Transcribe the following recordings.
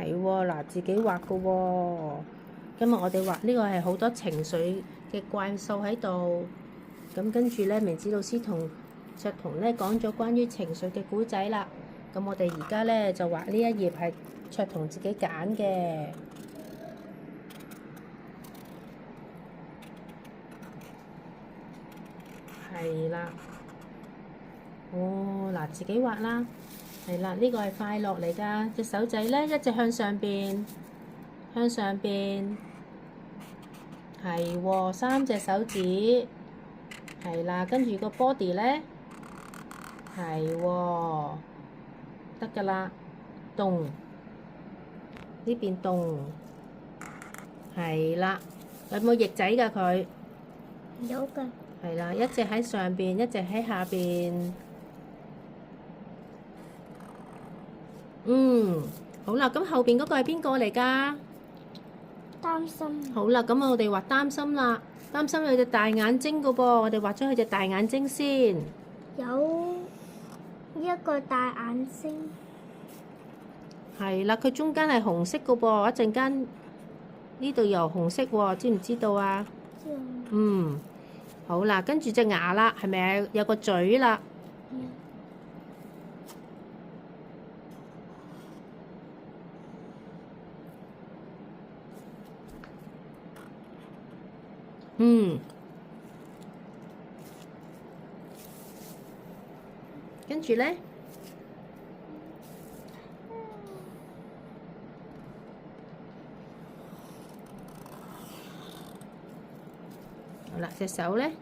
係喎，嗱，自己畫嘅喎。今日我哋畫呢個係好多情緒嘅怪獸喺度。咁跟住咧，明子老師同卓彤咧講咗關於情緒嘅故仔啦。咁我哋而家咧就畫呢一頁係卓彤自己揀嘅。係啦。哦，嗱，自己畫啦。係啦，呢個係快樂嚟㗎。隻手仔咧，一隻向上邊，向上邊。係喎，三隻手指。係啦，跟住個 body 咧，係喎，得㗎啦。動，呢邊動。係啦，有冇翼仔㗎佢？有㗎。係啦，一隻喺上邊，一隻喺下邊。好啦，咁後邊嗰個係邊個嚟㗎？擔心。好啦，咁我哋畫擔心啦。擔心有隻大眼睛㗎噃，我哋畫咗佢隻大眼睛先。有一個大眼睛。係啦，佢中間係紅色㗎噃，一陣間呢度又紅色喎，知唔知道啊？知。好啦，跟住隻牙啦，係咪有個嘴啦？跟住咧，好啦，隻手咧，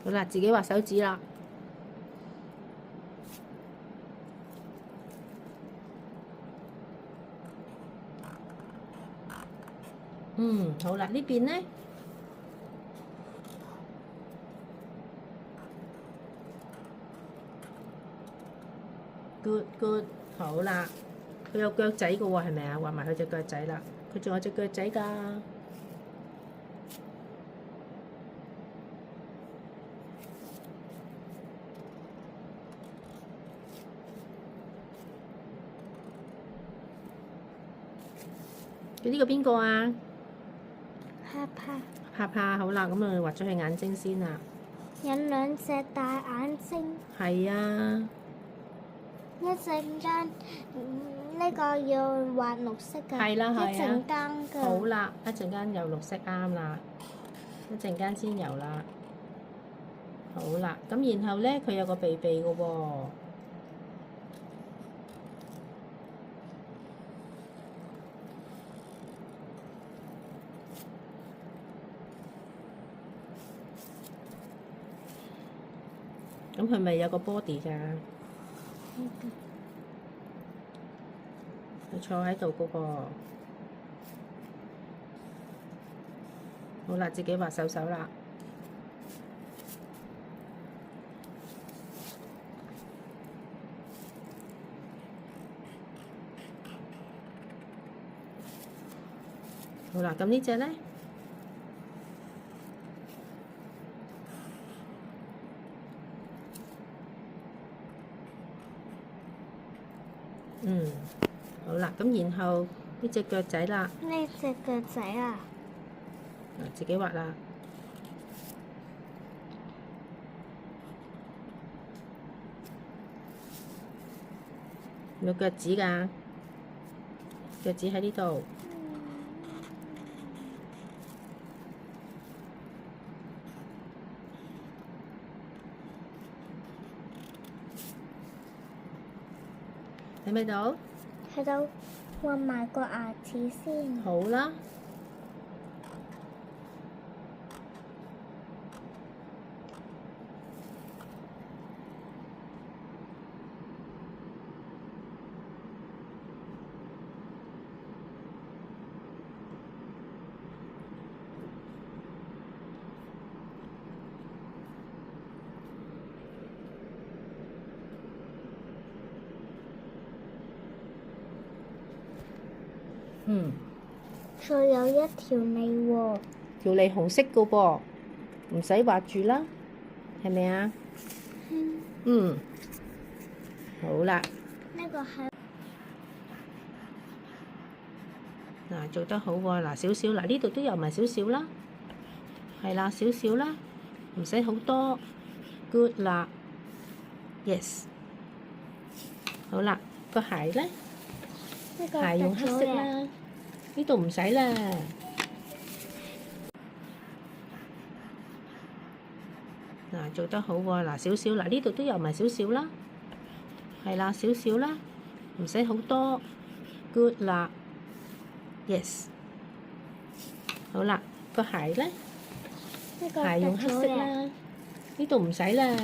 好啦，自己畫手指啦。好啦，呢邊咧。Good，好啦，佢有腳仔嘅喎，係咪啊？畫埋佢隻腳仔啦，佢仲有隻腳仔㗎。佢呢個邊個啊？怕怕。怕怕，好啦，咁我哋畫咗佢眼睛先啦。有兩隻大眼睛。係啊。一陣間呢個要畫綠色㗎。係啦，係啊。一陣間㗎。好啦，一陣間有綠色啱啦，一陣間先有啦。好啦，咁然後咧，佢有個鼻鼻嘅喎。咁佢咪有個 body 㗎？佢坐喺度嗰個。好啦，自己畫手手啦。好啦，咁呢隻咧？好啦，咁然後呢隻腳仔啦。呢隻腳仔啊？自己畫啦。有腳趾㗎，腳趾喺呢度。睇唔睇到？睇到，畫埋個牙齒先。好啦。仲有一條脷喎。條脷紅色嘅噃，唔使畫住啦，係咪啊？嗯，好啦，呢個係嗱做得好喎，嗱少少，嗱呢度都有埋少少啦，係啦，少少啦，唔使好多，good 啦，yes，好啦，個鞋咧，呢個鞋用黑色突咗嘅，啦，呢度唔使啦。嗱做得好喎，嗱少少，嗱呢度都有埋少少啦，係啦，少少啦，唔使好多，good 啦，yes，好啦，個鞋咧，呢個鞋用黑色突咗嘅。啦，呢度唔使啦。